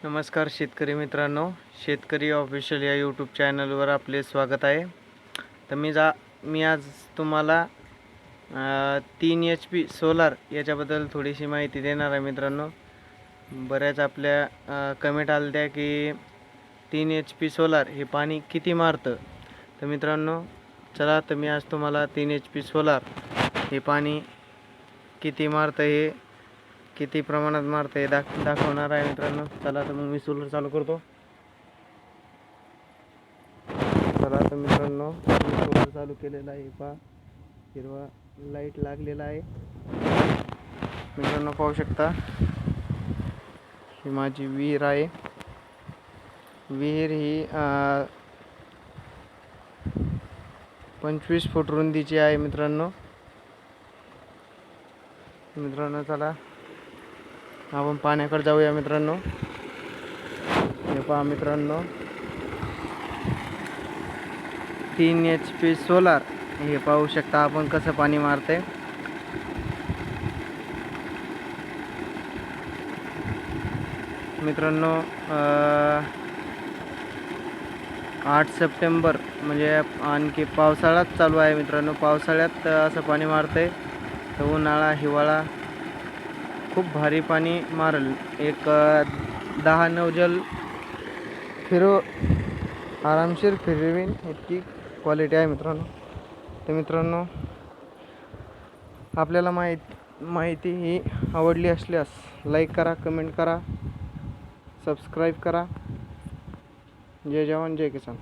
नमस्कार शेतकरी मित्रांनो, शेतकरी ऑफिशियल या यूट्यूब चॅनलवर आपले स्वागत आहे. तर मी आज तुम्हाला 3 HP सोलार याच्याबद्दल थोडीशी माहिती देणार आहे मित्रांनो. बऱ्याच आपल्या कमेंट आल्या की 3 HP सोलार हे पाणी किती मारतं. तर मित्रांनो चला, तर मी आज तुम्हाला 3 HP सोलार हे पाणी किती मारतं, हे किती प्रमाणात मारतं हे दाखवणार आहे मित्रांनो. चला तर मग मी सोलर चालू करतो. चला तर मित्रांनो, मी सोलर चालू केलेला आहे. पहा, हिरवा लाईट लागलेला आहे मित्रांनो. पाहू शकता, ही माझी विहीर आहे. विहीर ही 25 फूट रुंदीची आहे मित्रांनो. चला आपण पाण्याकडे जाऊया मित्रांनो. हे पहा मित्रांनो, 3 HP सोलार हे पाहू शकता आपण कसं पाणी मारते. मित्रांनो 8 सप्टेंबर म्हणजे आणखी पावसाळाच चालू आहे मित्रांनो. पावसाळ्यात असं पाणी मारते. तर उन्हाळा हिवाळा खूप भारी पाणी मारल. एक 10 नौजल आरामशीर फिरवीन इतकी क्वालिटी आहे मित्रांनो. तर मित्रांनो, आपल्याला माहिती ही आवडली असल्यास लाईक करा, कमेंट करा, सबस्क्राईब करा. जय जवान जय किसान.